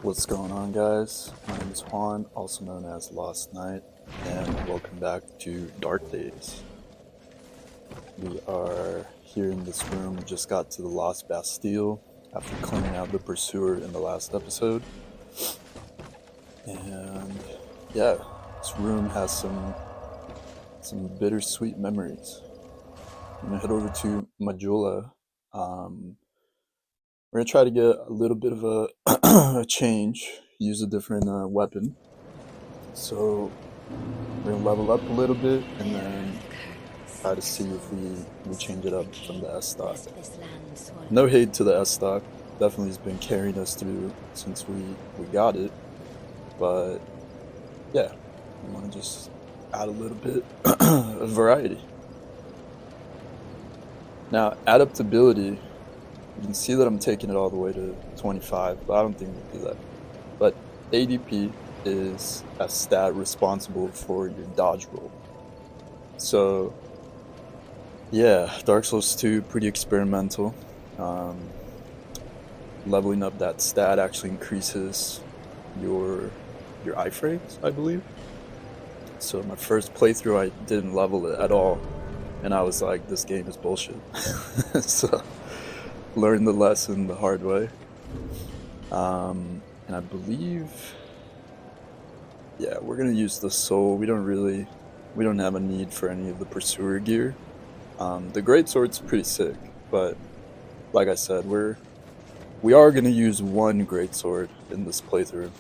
What's going on, guys? My name is Juan, also known as Lost Knight, and welcome back to Dark Days. We are here in this room. We just got to the Lost Bastille after cleaning out the pursuer in the last episode. And yeah, this room has some bittersweet memories. I'm gonna head over to Majula. We're gonna try to get a little bit of a, a change, use a different weapon. So we're gonna level up a little bit and then try to see if we change it up from the S stock. No hate to the S stock, definitely has been carrying us through since we got it, but yeah, we want to just add a little bit of variety. Now, adaptability, you can see that I'm taking it all the way to 25, but I don't think we'll do that. But ADP is a stat responsible for your dodge roll. So yeah, Dark Souls 2, pretty experimental. Leveling up that stat actually increases your iframes, I believe. So my first playthrough, I didn't level it at all, and I was like, this game is bullshit. So learned the lesson the hard way. And I believe, yeah, we're gonna use the soul. We don't have a need for any of the pursuer gear. The greatsword's pretty sick, but like I said, we are gonna use one greatsword in this playthrough,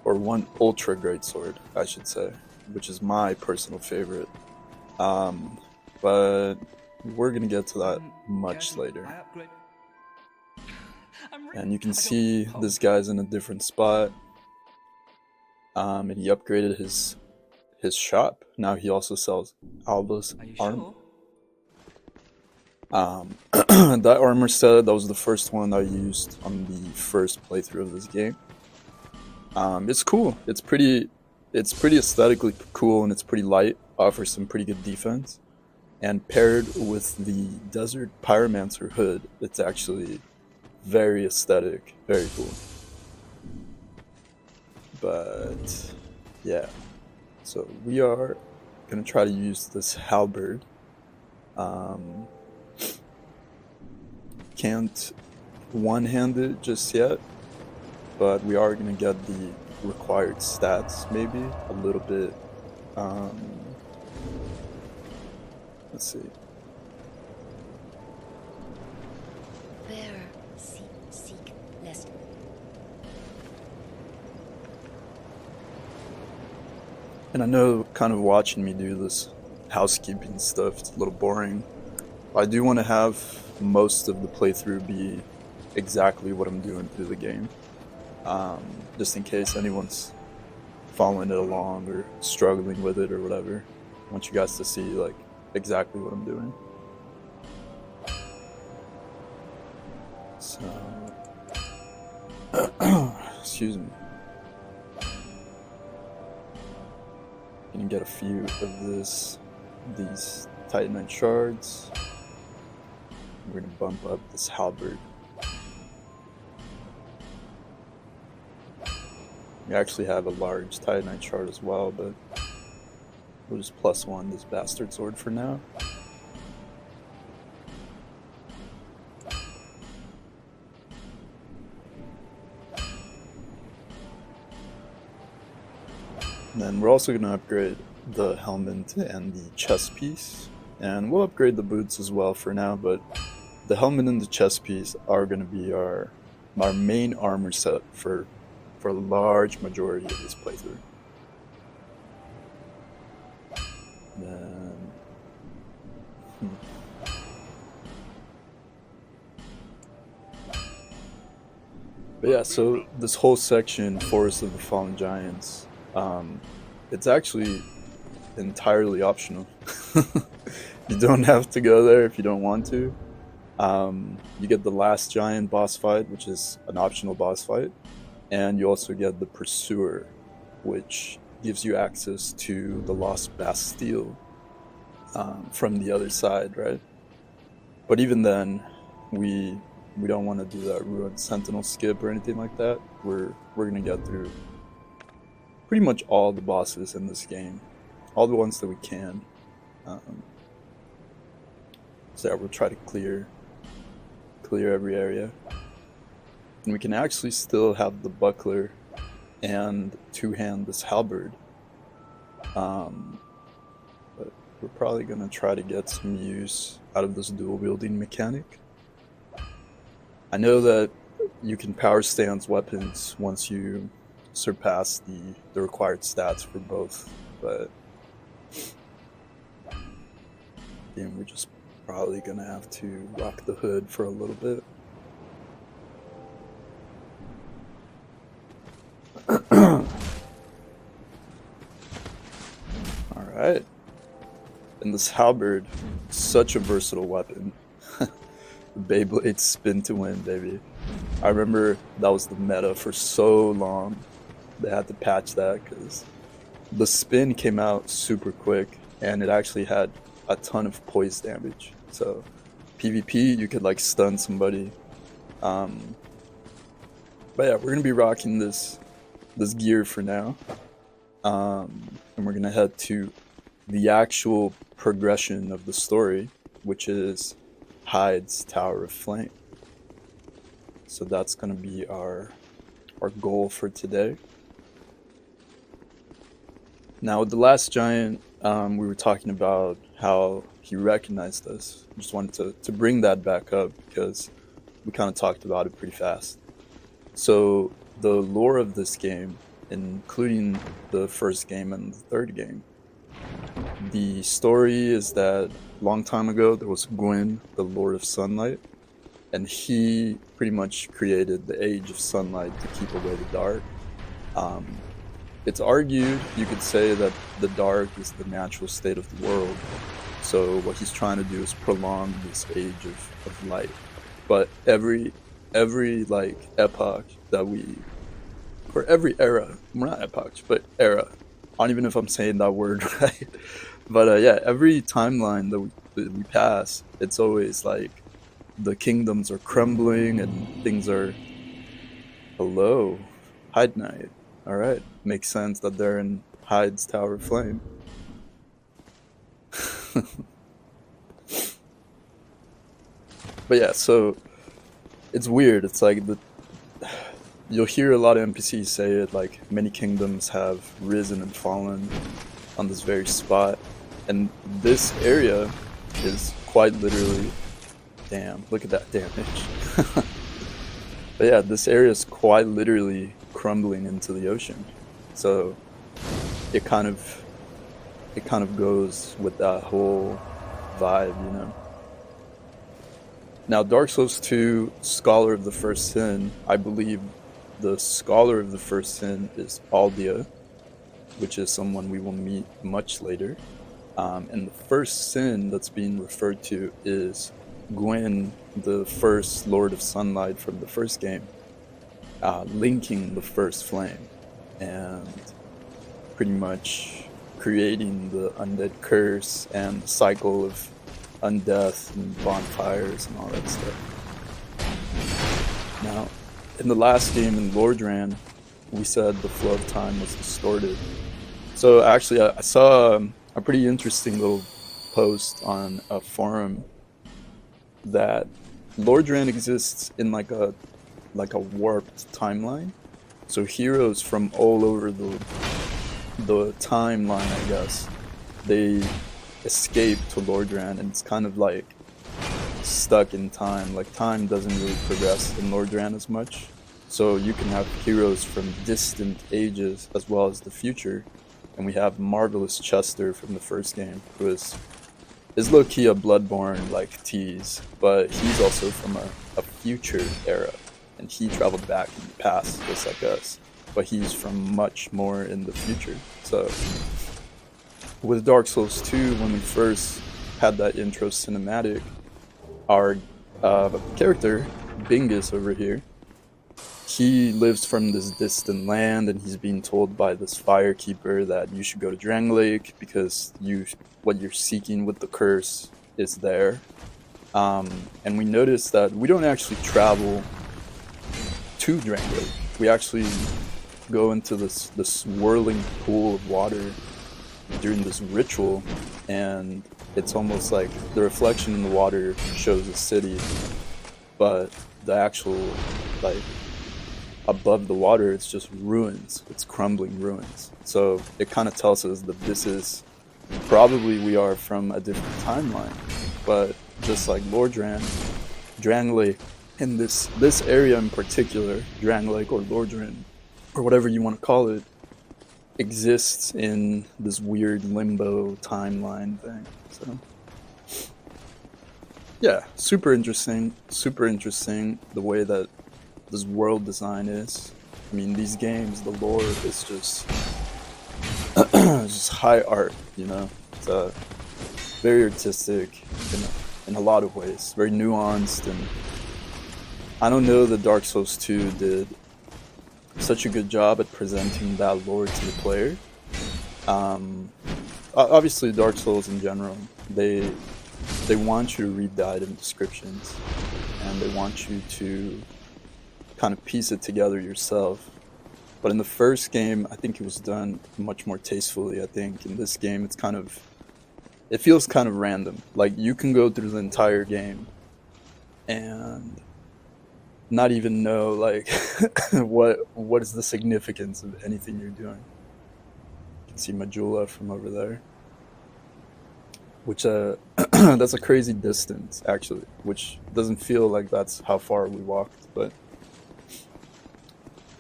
or one ultra greatsword, I should say, which is my personal favorite. But we're gonna get to that much later. And you can see this guy's in a different spot. And he upgraded his shop. Now he also sells Alba's armor. That armor set, that was the first one I used on the first playthrough of this game. It's cool. It's pretty aesthetically cool, and it's pretty light. Offers some pretty good defense. And paired with the Desert Pyromancer hood, it's actually very aesthetic, very cool. But yeah, so we are gonna try to use this halberd. Can't one-hand it just yet, but we are gonna get the required stats maybe a little bit. Let's see. And I know, kind of watching me do this housekeeping stuff, it's a little boring. I do want to have most of the playthrough be exactly what I'm doing through the game. Just in case anyone's following it along or struggling with it or whatever. I want you guys to see like exactly what I'm doing. So, excuse me. Gonna get a few of these Titanite shards. We're gonna bump up this halberd. We actually have a large Titanite shard as well, but we'll just +1 this bastard sword for now. And then we're also gonna upgrade the helmet and the chest piece, and we'll upgrade the boots as well for now, but the helmet and the chest piece are going to be our main armor set for a large majority of this playthrough. Then, but yeah, so this whole section, Forest of the Fallen Giants, it's actually entirely optional. You don't have to go there if you don't want to. You get the last giant boss fight, which is an optional boss fight, and you also get the Pursuer, which gives you access to the Lost Bastille from the other side, right? But even then, we We don't want to do that ruined sentinel skip or anything like that. We're gonna get through pretty much all the bosses in this game, all the ones that we can. So yeah, we'll try to clear every area, and we can actually still have the buckler and two-hand this halberd. But we're probably gonna try to get some use out of this dual wielding mechanic. I know that you can power stance weapons once you surpass the required stats for both, but yeah, we're just probably gonna have to rock the hood for a little bit. Alright. And this halberd, such a versatile weapon. Beyblade spin to win, baby. I remember that was the meta for so long. They had to patch that because the spin came out super quick and it actually had a ton of poise damage. So PvP, you could like stun somebody. But yeah, we're gonna be rocking this gear for now. And we're gonna head to the actual progression of the story, which is Heide's Tower of Flame. So that's gonna be our goal for today. Now with the last giant, we were talking about how he recognized us. I just wanted to bring that back up because we kind of talked about it pretty fast. So the lore of this game, including the first game and the third game, the story is that a long time ago there was Gwyn, the Lord of Sunlight, and he pretty much created the Age of Sunlight to keep away the dark. It's argued, you could say, that the dark is the natural state of the world. So what he's trying to do is prolong this age of light. But every like epoch that or every era, we're not epochs, but era. I don't even know if I'm saying that word right. But yeah, every timeline that we pass, it's always like the kingdoms are crumbling and things are... Hello, Heide Knight. Alright, makes sense that they're in Heide's Tower of Flame. But yeah, so it's weird. It's like you'll hear a lot of NPCs say it, like many kingdoms have risen and fallen on this very spot, and this area is quite literally... Damn, look at that damage. But yeah, this area is quite literally crumbling into the ocean. So it kind of goes with that whole vibe, you know. Now, Dark Souls 2, Scholar of the First Sin, I believe the Scholar of the First Sin is Aldia, which is someone we will meet much later. And the first sin that's being referred to is Gwyn, the first Lord of Sunlight from the first game, linking the first flame and pretty much creating the undead curse and the cycle of undeath and bonfires and all that stuff. Now, in the last game in Lordran, we said the flow of time was distorted. So actually, I saw a pretty interesting little post on a forum that Lordran exists in like a warped timeline. So heroes from all over the timeline, I guess, they escape to Lordran, and it's kind of like stuck in time. Like time doesn't really progress in Lordran as much. So you can have heroes from distant ages as well as the future. And we have Marvelous Chester from the first game, who is low-key a Bloodborne like tease, but he's also from a future era, and he traveled back in the past just like us, but he's from much more in the future. So with Dark Souls 2, when we first had that intro cinematic, our character, Bingus over here, he lives from this distant land, and he's being told by this firekeeper that you should go to Drang Lake because what you're seeking with the curse is there. And we noticed that we don't actually travel to Drain Lake. We actually go into this swirling pool of water during this ritual, and it's almost like the reflection in the water shows a city, but the actual, like, above the water, it's just ruins. It's crumbling ruins. So it kind of tells us that this is probably, we are from a different timeline. But just like Lordran, Drang Lake, in this area in particular, Drang Lake or Lordran, or whatever you want to call it, exists in this weird limbo timeline thing. So yeah, super interesting the way that this world design is. I mean, these games, the lore is just just high art, you know. It's very artistic in a lot of ways, very nuanced, and I don't know that Dark Souls 2 did such a good job at presenting that lore to the player. Obviously, Dark Souls in general, they want you to read the item descriptions, and they want you to kind of piece it together yourself. But in the first game, I think it was done much more tastefully. I think in this game, it feels kind of random. Like, you can go through the entire game and not even know, like, what is the significance of anything you're doing. You can see Majula from over there, which that's a crazy distance, actually, which doesn't feel like that's how far we walked, but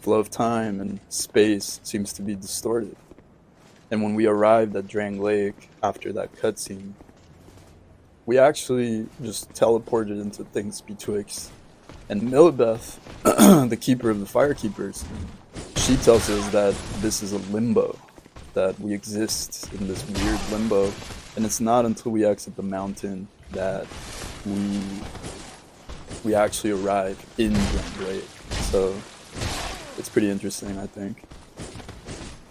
flow of time and space seems to be distorted. And when we arrived at Drang Lake after that cutscene, we actually just teleported into things betwixt. And Millibeth, the keeper of the Firekeepers, she tells us that this is a limbo, that we exist in this weird limbo, and it's not until we exit the mountain that we actually arrive in Drang Lake. So it's pretty interesting, I think.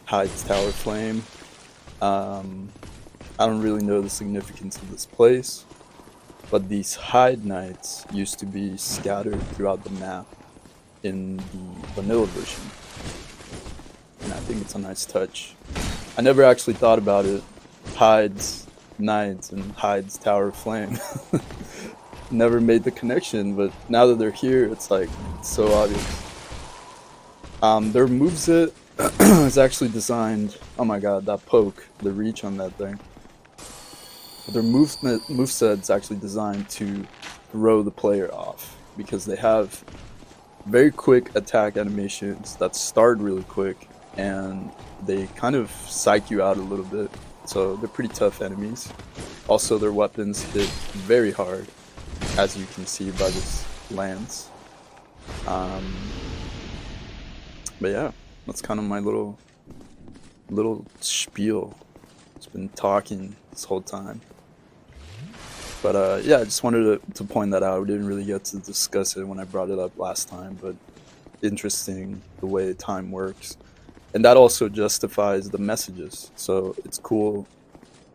Heide's Tower Flame. I don't really know the significance of this place, but these Heide Knights used to be scattered throughout the map in the vanilla version. And I think it's a nice touch. I never actually thought about it. Heide's Knights and Heide's Tower Flame. Never made the connection, but now that they're here, it's like, it's so obvious. Their moveset is actually designed, oh my god, that poke, the reach on that thing. Their moveset is actually designed to throw the player off, because they have very quick attack animations that start really quick, and they kind of psych you out a little bit, so they're pretty tough enemies. Also, their weapons hit very hard, as you can see by this lance. But yeah, that's kind of my little spiel. It's been talking this whole time. But yeah, I just wanted to point that out. We didn't really get to discuss it when I brought it up last time, but interesting the way time works. And that also justifies the messages, so it's cool.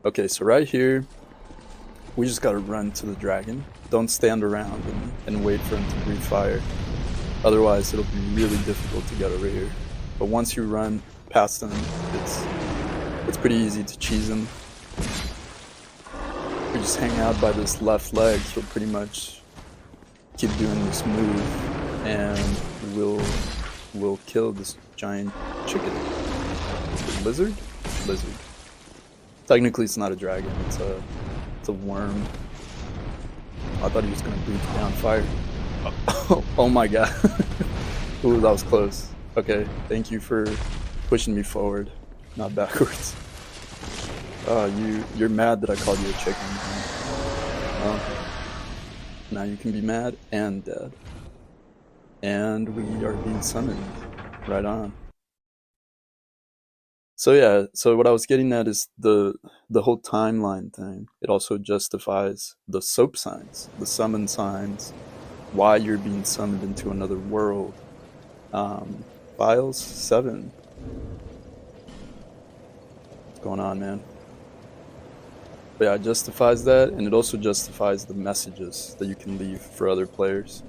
Okay, so right here, we just gotta run to the dragon. Don't stand around and wait for him to breathe fire. Otherwise, it'll be really difficult to get over here. But once you run past them, it's pretty easy to cheese him. If you just hang out by this left leg, he'll pretty much keep doing this move, and we'll kill this giant chicken. Lizard? Lizard. Technically, it's not a dragon. It's a worm. I thought he was gonna breathe down fire. Oh my god. Ooh, that was close. Okay, thank you for pushing me forward, not backwards. You're mad that I called you a chicken. Now you can be mad and dead. And we are being summoned. Right on. So yeah, so what I was getting at is the whole timeline thing. It also justifies the soap signs, the summon signs, why you're being summoned into another world. Files 7. What's going on, man? But yeah, it justifies that, and it also justifies the messages that you can leave for other players.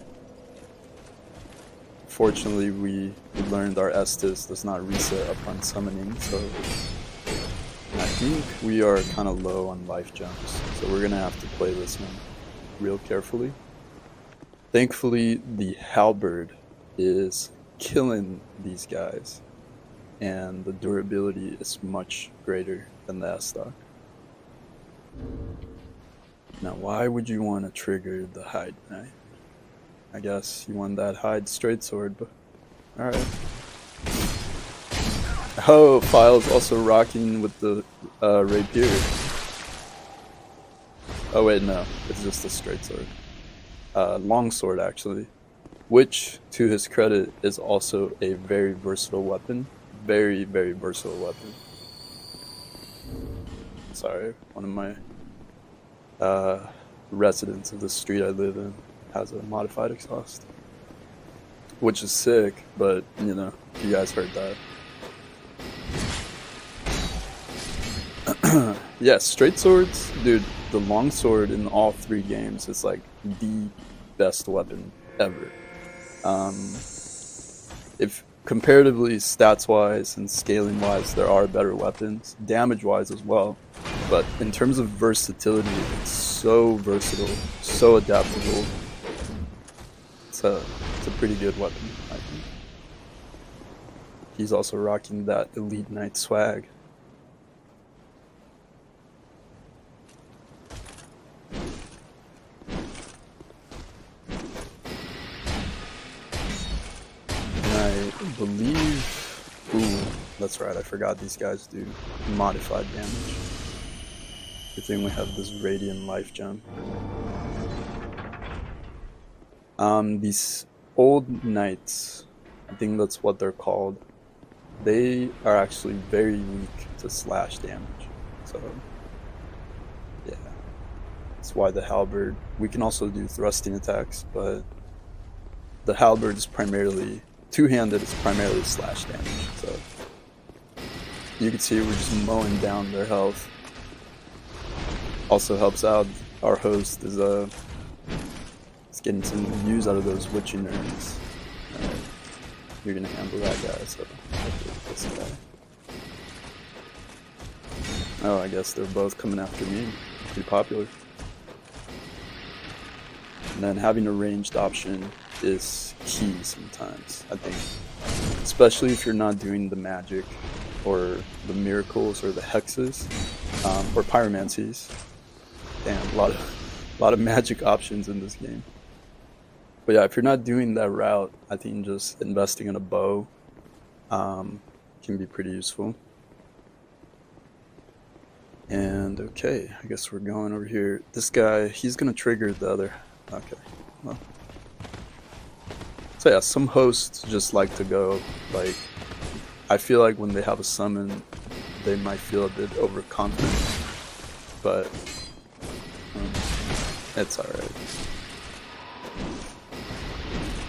Fortunately, we learned our Estus does not reset upon summoning, so I think we are kind of low on life gems, so we're gonna have to play this one real carefully. Thankfully, the halberd is killing these guys, and the durability is much greater than the S-Stock. Now, why would you want to trigger the Heide Knight? I guess you want that Heide straight sword, but alright. Oh, File's also rocking with the rapier. Oh wait, no, it's just a straight sword. Long sword, actually, which, to his credit, is also a very versatile weapon. Very, very versatile weapon. Sorry, one of my residents of the street I live in has a modified exhaust, which is sick, but you know, you guys heard that. Yeah, straight swords, dude, the long sword in all 3 games is like the best weapon ever. If comparatively stats wise and scaling wise, there are better weapons, damage wise as well, but in terms of versatility, it's so versatile, so adaptable. It's a pretty good weapon, I think. He's also rocking that Elite Knight swag. I believe... Ooh, that's right, I forgot these guys do modified damage. Good thing we have this Radiant Life Gem. These old knights, I think that's what they're called, they are actually very weak to slash damage. So, yeah. That's why the halberd... We can also do thrusting attacks, but the halberd is primarily... Two-handed is primarily slash damage, so you can see we're just mowing down their health. Also helps out our host is getting some use out of those witching urns. You're gonna handle that guy, so this guy. Oh, I guess they're both coming after me. Pretty popular. And then having a ranged option is key sometimes, I think. Especially if you're not doing the magic or the miracles or the hexes or pyromancies. Damn, a lot of magic options in this game. But yeah, if you're not doing that route, I think just investing in a bow can be pretty useful. And okay, I guess we're going over here. This guy, he's gonna trigger the other. Okay, well. So yeah, some hosts just like to go, like, I feel like when they have a summon, they might feel a bit overconfident, but it's alright.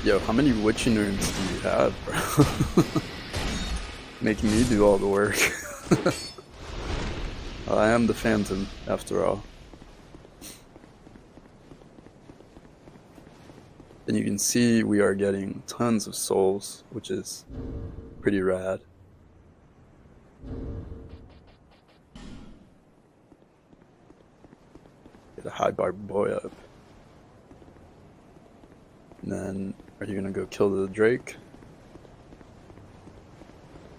Yo, how many witching urns do you have, bro? Making me do all the work. I am the Phantom, after all. And you can see we are getting tons of souls, which is pretty rad. Get a high bar boy up. And then, are you gonna go kill the Drake?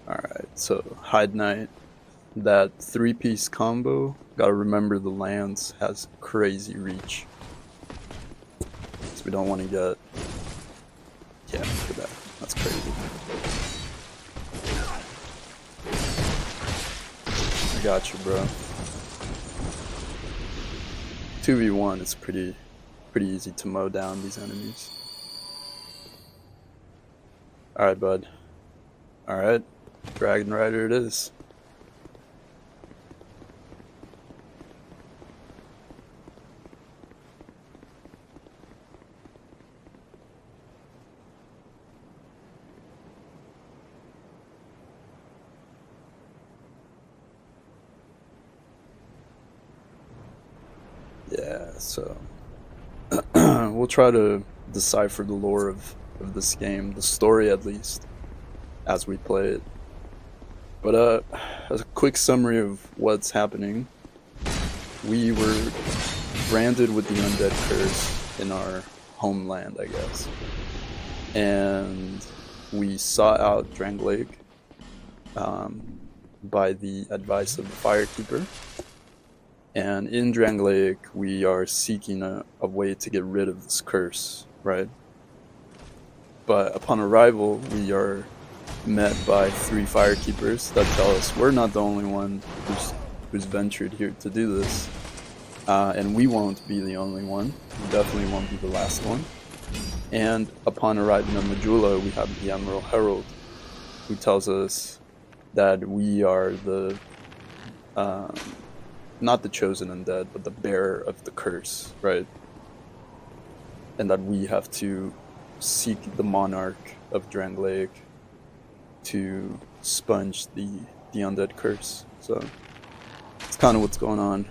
Alright, so Heide Knight. That 3-piece combo, gotta remember the lance has crazy reach. So we don't want to get... Yeah, look at that. That's crazy. I got you, bro. 2v1, it's pretty easy to mow down these enemies. Alright, bud. Alright. Dragon Rider it is. so we'll try to decipher the lore of this game, the story at least, as we play it. But as a quick summary of what's happening, we were branded with the undead curse in our homeland, I guess. And we sought out Drang Lake by the advice of the Firekeeper. And in Drang Lake, we are seeking a way to get rid of this curse, right? But upon arrival, we are met by 3 Firekeepers that tell us we're not the only one who's ventured here to do this. And we won't be the only one. We definitely won't be the last one. And upon arriving on Majula, we have the Admiral Herald, who tells us that we are the, not the chosen undead, but the bearer of the curse, right? And that we have to seek the monarch of Drang Lake to sponge the undead curse. So it's kind of what's going on.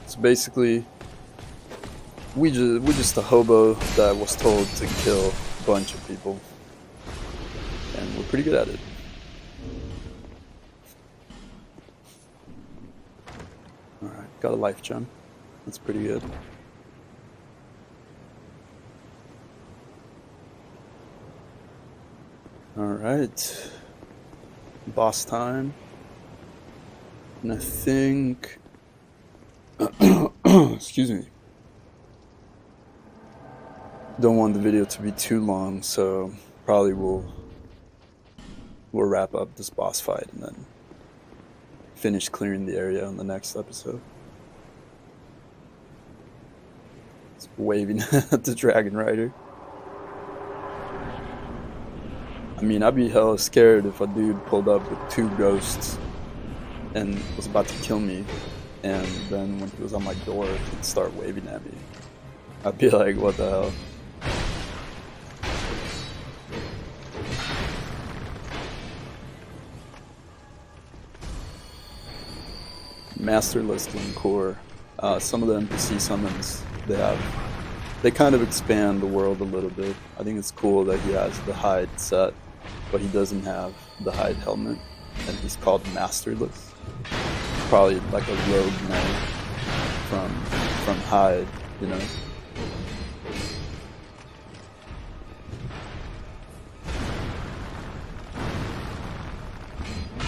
So basically, we're just a hobo that was told to kill a bunch of people, and we're pretty good at it. Alright, got a life gem. That's pretty good. Alright. Boss time. And I think... excuse me. Don't want the video to be too long, so probably we'll wrap up this boss fight and then finish clearing the area on the next episode. It's waving at the Dragon Rider. I mean, I'd be hella scared if a dude pulled up with 2 ghosts and was about to kill me, and then when he was on my door, he'd start waving at me. I'd be like, what the hell? Masterless and core. Some of the NPC summons they kind of expand the world a little bit. I think it's cool that he has the Heide set, but he doesn't have the Heide helmet, and he's called Masterless. Probably like a rogue knight from Heide, you know.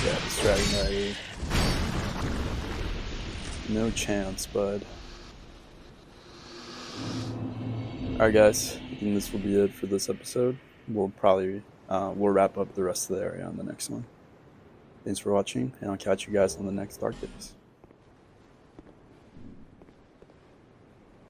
Yeah, this Dragon Rider. No chance, bud. Alright guys, I think this will be it for this episode. We'll probably we'll wrap up the rest of the area on the next one. Thanks for watching, and I'll catch you guys on the next Dark Days.